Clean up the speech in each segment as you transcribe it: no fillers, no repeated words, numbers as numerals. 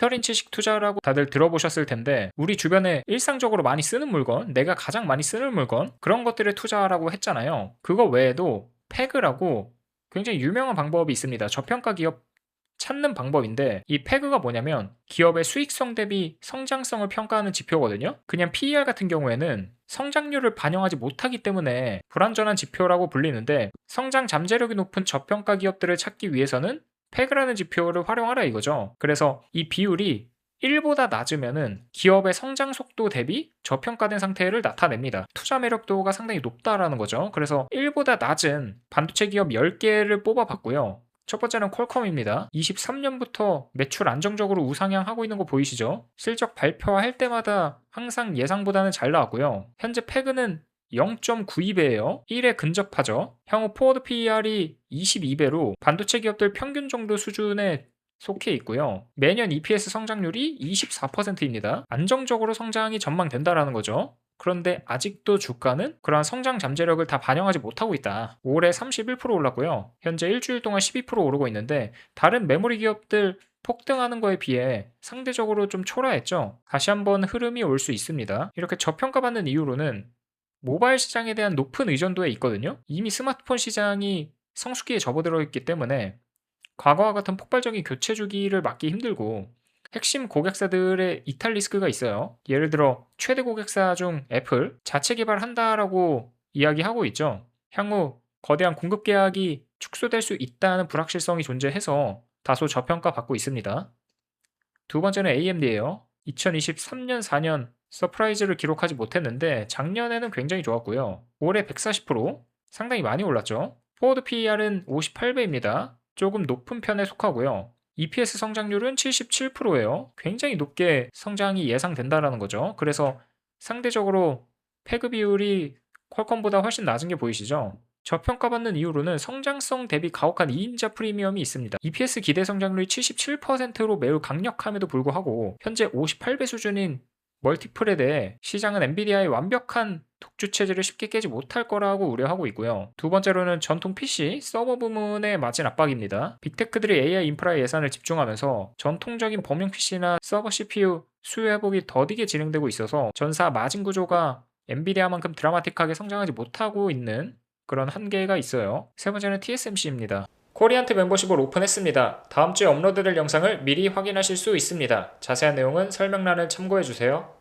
스터린치식 투자라고 다들 들어보셨을 텐데 우리 주변에 일상적으로 많이 쓰는 물건, 내가 가장 많이 쓰는 물건 그런 것들에 투자라고 했잖아요. 그거 외에도 패그라고 굉장히 유명한 방법이 있습니다. 저평가 기업 찾는 방법인데 이 패그가 뭐냐면 기업의 수익성 대비 성장성을 평가하는 지표거든요. 그냥 PER 같은 경우에는 성장률을 반영하지 못하기 때문에 불완전한 지표라고 불리는데 성장 잠재력이 높은 저평가 기업들을 찾기 위해서는 패그라는 지표를 활용하라 이거죠. 그래서 이 비율이 1보다 낮으면은 기업의 성장 속도 대비 저평가된 상태를 나타냅니다. 투자 매력도가 상당히 높다라는 거죠. 그래서 1보다 낮은 반도체 기업 10개를 뽑아봤고요. 첫 번째는 퀄컴입니다. 23년부터 매출 안정적으로 우상향하고 있는 거 보이시죠? 실적 발표할 때마다 항상 예상보다는 잘 나왔고요. 현재 패그는 0.92배예요. 1에 근접하죠. 향후 포워드 PER이 22배로 반도체 기업들 평균 정도 수준에 속해 있고요. 매년 EPS 성장률이 24%입니다. 안정적으로 성장이 전망된다라는 거죠. 그런데 아직도 주가는 그러한 성장 잠재력을 다 반영하지 못하고 있다. 올해 31% 올랐고요. 현재 일주일 동안 12% 오르고 있는데 다른 메모리 기업들 폭등하는 거에 비해 상대적으로 좀 초라했죠. 다시 한번 흐름이 올 수 있습니다. 이렇게 저평가받는 이유로는 모바일 시장에 대한 높은 의존도에 있거든요. 이미 스마트폰 시장이 성숙기에 접어들어 있기 때문에 과거와 같은 폭발적인 교체 주기를 막기 힘들고 핵심 고객사들의 이탈 리스크가 있어요. 예를 들어 최대 고객사 중 애플 자체 개발한다라고 이야기하고 있죠. 향후 거대한 공급 계약이 축소될 수 있다는 불확실성이 존재해서 다소 저평가받고 있습니다. 두 번째는 AMD예요. 2023년 4년 서프라이즈를 기록하지 못했는데 작년에는 굉장히 좋았고요. 올해 140% 상당히 많이 올랐죠. 포워드 PER은 58배입니다. 조금 높은 편에 속하고요. EPS 성장률은 77%예요. 굉장히 높게 성장이 예상된다라는 거죠. 그래서 상대적으로 패그 비율이 퀄컴보다 훨씬 낮은 게 보이시죠? 저평가받는 이유로는 성장성 대비 가혹한 2인자 프리미엄이 있습니다. EPS 기대 성장률이 77%로 매우 강력함에도 불구하고 현재 58배 수준인 멀티플에 대해 시장은 엔비디아의 완벽한 독주 체제를 쉽게 깨지 못할 거라고 우려하고 있고요. 두 번째로는 전통 PC, 서버 부문에 맞은 압박입니다. 빅테크들이 AI 인프라에 예산을 집중하면서 전통적인 범용 PC나 서버 CPU 수요 회복이 더디게 진행되고 있어서 전사 마진 구조가 엔비디아만큼 드라마틱하게 성장하지 못하고 있는 그런 한계가 있어요. 세 번째는 TSMC입니다. 코리안트 멤버십을 오픈했습니다. 다음 주에 업로드될 영상을 미리 확인하실 수 있습니다. 자세한 내용은 설명란을 참고해주세요.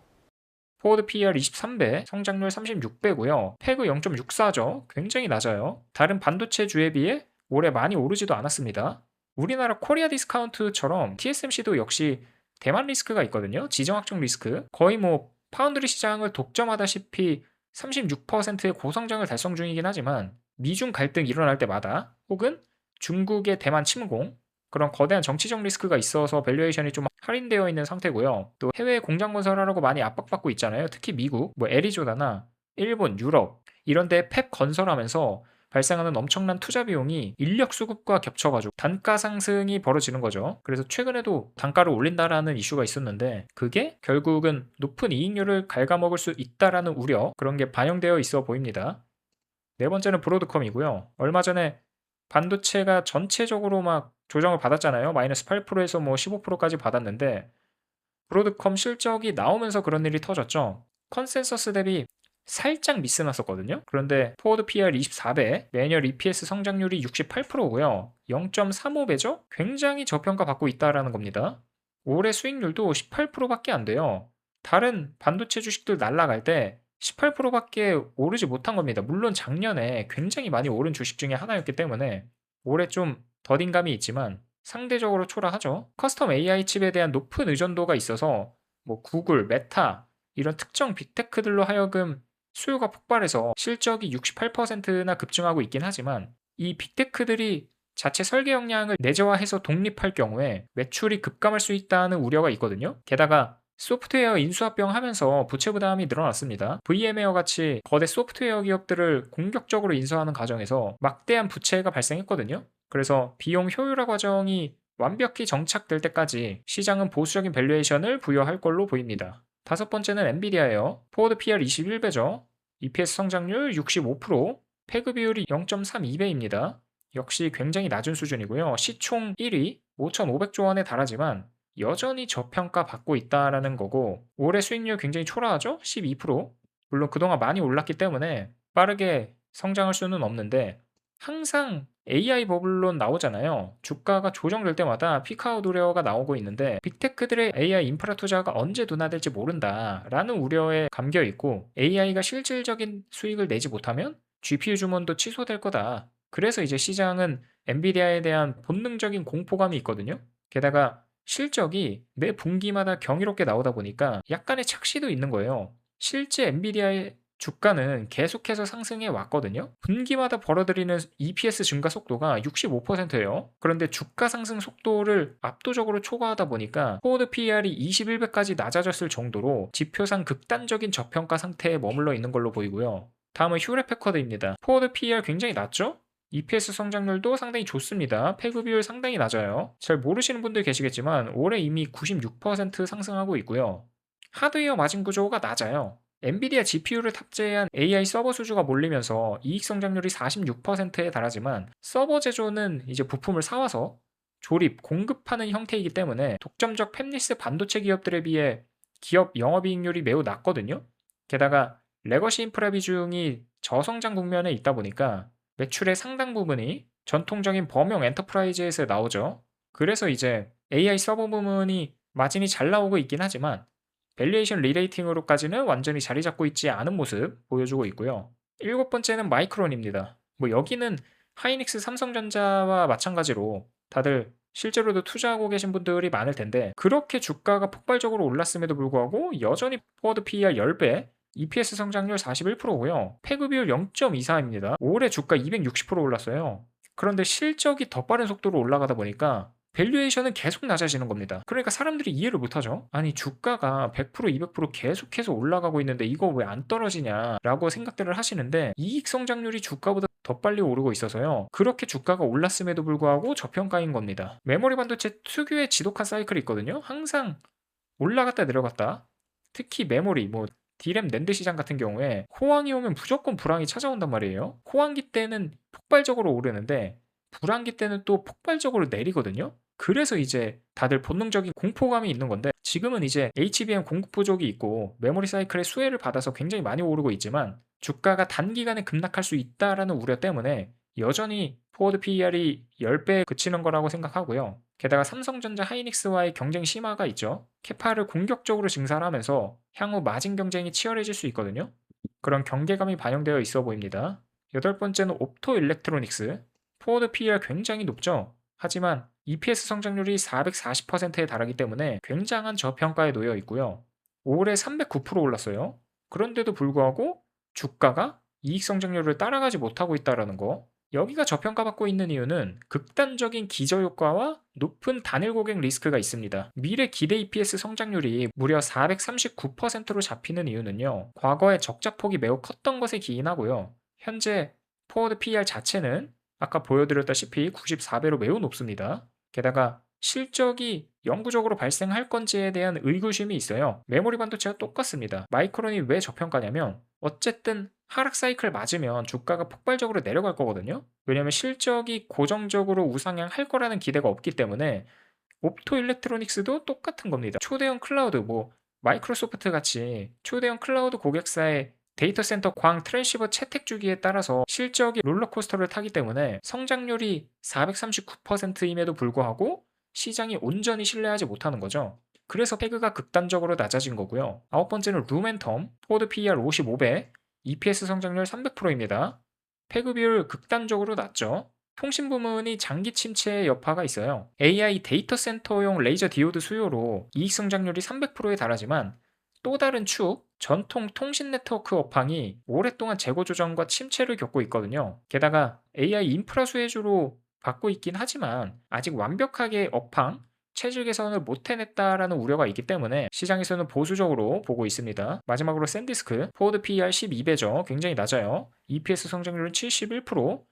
포워드 PER 23배, 성장률 36배고요. 패그 0.64죠. 굉장히 낮아요. 다른 반도체주에 비해 올해 많이 오르지도 않았습니다. 우리나라 코리아 디스카운트처럼 TSMC도 역시 대만 리스크가 있거든요. 지정 확정 리스크. 거의 뭐 파운드리 시장을 독점하다시피 36%의 고성장을 달성 중이긴 하지만 미중 갈등이 일어날 때마다 혹은 중국의 대만 침공 그런 거대한 정치적 리스크가 있어서 밸류에이션이 좀 할인되어 있는 상태고요. 또 해외에 공장 건설하라고 많이 압박받고 있잖아요. 특히 미국, 뭐 애리조나나 일본, 유럽 이런 데 팹 건설하면서 발생하는 엄청난 투자 비용이 인력 수급과 겹쳐가지고 단가 상승이 벌어지는 거죠. 그래서 최근에도 단가를 올린다라는 이슈가 있었는데 그게 결국은 높은 이익률을 갉아먹을 수 있다라는 우려 그런 게 반영되어 있어 보입니다. 네 번째는 브로드컴이고요. 얼마 전에 반도체가 전체적으로 막 조정을 받았잖아요. 마이너스 8%에서 뭐 15%까지 받았는데 브로드컴 실적이 나오면서 그런 일이 터졌죠. 컨센서스 대비 살짝 미스 났었거든요. 그런데 포워드 PER 24배, 매년 EPS 성장률이 68%고요. 0.35배죠? 굉장히 저평가 받고 있다라는 겁니다. 올해 수익률도 18%밖에 안 돼요. 다른 반도체 주식들 날라갈 때 18%밖에 오르지 못한 겁니다. 물론 작년에 굉장히 많이 오른 주식 중에 하나였기 때문에 올해 좀 더딘감이 있지만 상대적으로 초라하죠. 커스텀 AI 칩에 대한 높은 의존도가 있어서 뭐 구글, 메타 이런 특정 빅테크들로 하여금 수요가 폭발해서 실적이 68%나 급증하고 있긴 하지만 이 빅테크들이 자체 설계 역량을 내재화해서 독립할 경우에 매출이 급감할 수 있다는 우려가 있거든요. 게다가 소프트웨어 인수합병 하면서 부채 부담이 늘어났습니다. VM웨어 같이 거대 소프트웨어 기업들을 공격적으로 인수하는 과정에서 막대한 부채가 발생했거든요. 그래서 비용 효율화 과정이 완벽히 정착될 때까지 시장은 보수적인 밸류에이션을 부여할 걸로 보입니다. 다섯 번째는 엔비디아예요. 포워드 PER 21배죠. EPS 성장률 65%, 패그 비율이 0.32배입니다. 역시 굉장히 낮은 수준이고요. 시총 1위 5,500조 원에 달하지만 여전히 저평가 받고 있다라는 거고, 올해 수익률 굉장히 초라하죠? 12%. 물론 그동안 많이 올랐기 때문에 빠르게 성장할 수는 없는데, 항상 AI 버블론 나오잖아요. 주가가 조정될 때마다 피크아웃 우려가 나오고 있는데, 빅테크들의 AI 인프라 투자가 언제 둔화될지 모른다라는 우려에 감겨 있고, AI가 실질적인 수익을 내지 못하면 GPU 주문도 취소될 거다. 그래서 이제 시장은 엔비디아에 대한 본능적인 공포감이 있거든요. 게다가 실적이 매 분기마다 경이롭게 나오다 보니까 약간의 착시도 있는 거예요. 실제 엔비디아의 주가는 계속해서 상승해 왔거든요. 분기마다 벌어들이는 EPS 증가 속도가 65%예요. 그런데 주가 상승 속도를 압도적으로 초과하다 보니까 포워드 PER이 21배까지 낮아졌을 정도로 지표상 극단적인 저평가 상태에 머물러 있는 걸로 보이고요. 다음은 휴렛패커드입니다. 포워드 PER 굉장히 낮죠? EPS 성장률도 상당히 좋습니다. 패그 비율 상당히 낮아요. 잘 모르시는 분들 계시겠지만 올해 이미 96% 상승하고 있고요. 하드웨어 마진 구조가 낮아요. 엔비디아 GPU를 탑재한 AI 서버 수주가 몰리면서 이익 성장률이 46%에 달하지만 서버 제조는 이제 부품을 사와서 조립, 공급하는 형태이기 때문에 독점적 팹리스 반도체 기업들에 비해 기업 영업이익률이 매우 낮거든요. 게다가 레거시 인프라 비중이 저성장 국면에 있다 보니까 매출의 상당 부분이 전통적인 범용 엔터프라이즈에서 나오죠. 그래서 이제 AI 서버 부문이 마진이 잘 나오고 있긴 하지만 밸류에이션 리레이팅으로까지는 완전히 자리 잡고 있지 않은 모습 보여주고 있고요. 일곱 번째는 마이크론입니다. 뭐 여기는 하이닉스, 삼성전자와 마찬가지로 다들 실제로도 투자하고 계신 분들이 많을 텐데 그렇게 주가가 폭발적으로 올랐음에도 불구하고 여전히 포워드 PER 10배, EPS 성장률 41%고요. 패그 비율 0.24입니다. 올해 주가 260% 올랐어요. 그런데 실적이 더 빠른 속도로 올라가다 보니까 밸류에이션은 계속 낮아지는 겁니다. 그러니까 사람들이 이해를 못하죠. 아니 주가가 100% 200% 계속해서 올라가고 있는데 이거 왜 안 떨어지냐라고 생각들을 하시는데 이익 성장률이 주가보다 더 빨리 오르고 있어서요. 그렇게 주가가 올랐음에도 불구하고 저평가인 겁니다. 메모리 반도체 특유의 지독한 사이클이 있거든요. 항상 올라갔다 내려갔다. 특히 메모리 D램 낸드 시장 같은 경우에 호황이 오면 무조건 불황이 찾아온단 말이에요. 호황기 때는 폭발적으로 오르는데 불황기 때는 또 폭발적으로 내리거든요. 그래서 이제 다들 본능적인 공포감이 있는 건데 지금은 이제 HBM 공급 부족이 있고 메모리 사이클의 수혜를 받아서 굉장히 많이 오르고 있지만 주가가 단기간에 급락할 수 있다라는 우려 때문에 여전히 포워드 PER이 10배에 그치는 거라고 생각하고요. 게다가 삼성전자 하이닉스와의 경쟁 심화가 있죠. 캐파를 공격적으로 증산을 하면서 향후 마진 경쟁이 치열해질 수 있거든요. 그런 경계감이 반영되어 있어 보입니다. 여덟 번째는 옵토 일렉트로닉스. 포워드 PER 굉장히 높죠. 하지만 EPS 성장률이 440%에 달하기 때문에 굉장한 저평가에 놓여 있고요. 올해 309% 올랐어요. 그런데도 불구하고 주가가 이익 성장률을 따라가지 못하고 있다는 거. 여기가 저평가받고 있는 이유는 극단적인 기저효과와 높은 단일 고객 리스크가 있습니다. 미래 기대 EPS 성장률이 무려 439%로 잡히는 이유는요. 과거에 적자폭이 매우 컸던 것에 기인하고요. 현재 포워드 PER 자체는 아까 보여드렸다시피 94배로 매우 높습니다. 게다가 실적이 영구적으로 발생할 건지에 대한 의구심이 있어요. 메모리 반도체와 똑같습니다. 마이크론이 왜 저평가냐면 어쨌든 하락 사이클 맞으면 주가가 폭발적으로 내려갈 거거든요. 왜냐면 실적이 고정적으로 우상향 할 거라는 기대가 없기 때문에 옵토 일렉트로닉스도 똑같은 겁니다. 초대형 클라우드 마이크로소프트 같이 초대형 클라우드 고객사의 데이터 센터 광 트랜시버 채택 주기에 따라서 실적이 롤러코스터를 타기 때문에 성장률이 439%임에도 불구하고 시장이 온전히 신뢰하지 못하는 거죠. 그래서 패그가 극단적으로 낮아진 거고요. 아홉 번째는 루멘텀, 포드 PER 55배, EPS 성장률 300%입니다. 패그 비율 극단적으로 낮죠. 통신 부문이 장기 침체의 여파가 있어요. AI 데이터 센터용 레이저 디오드 수요로 이익 성장률이 300%에 달하지만 또 다른 축, 전통 통신 네트워크 업황이 오랫동안 재고 조정과 침체를 겪고 있거든요. 게다가 AI 인프라 수혜주로 받고 있긴 하지만 아직 완벽하게 업황, 체질 개선을 못 해냈다라는 우려가 있기 때문에 시장에서는 보수적으로 보고 있습니다. 마지막으로 샌디스크, 포워드 PER 12배죠. 굉장히 낮아요. EPS 성장률은 71%,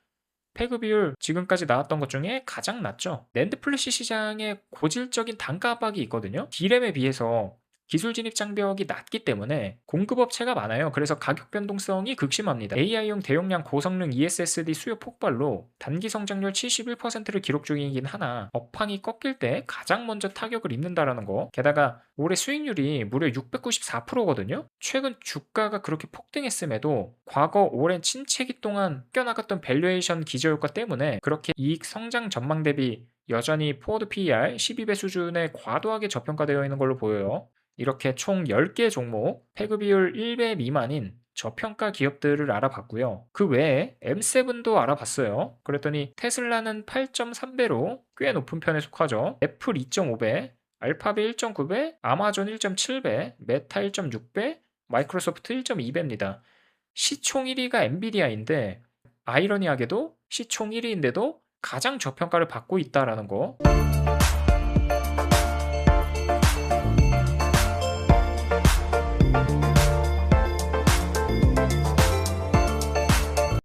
패그 비율 지금까지 나왔던 것 중에 가장 낮죠. 낸드 플래시 시장에 고질적인 단가 압박이 있거든요. D램에 비해서 기술 진입 장벽이 낮기 때문에 공급업체가 많아요. 그래서 가격 변동성이 극심합니다. AI용 대용량 고성능 ESSD 수요 폭발로 단기 성장률 71%를 기록 중이긴 하나 업황이 꺾일 때 가장 먼저 타격을 입는다라는 거. 게다가 올해 수익률이 무려 694%거든요. 최근 주가가 그렇게 폭등했음에도 과거 오랜 침체기 동안 껴나갔던 밸류에이션 기저효과 때문에 그렇게 이익 성장 전망 대비 여전히 포워드 PER 12배 수준에 과도하게 저평가되어 있는 걸로 보여요. 이렇게 총 10개 종목, 패그 비율 1배 미만인 저평가 기업들을 알아봤고요. 그 외에 M7도 알아봤어요. 그랬더니 테슬라는 8.3배로 꽤 높은 편에 속하죠. 애플 2.5배, 알파벳 1.9배, 아마존 1.7배, 메타 1.6배, 마이크로소프트 1.2배입니다. 시총 1위가 엔비디아인데 아이러니하게도 시총 1위인데도 가장 저평가를 받고 있다라는 거.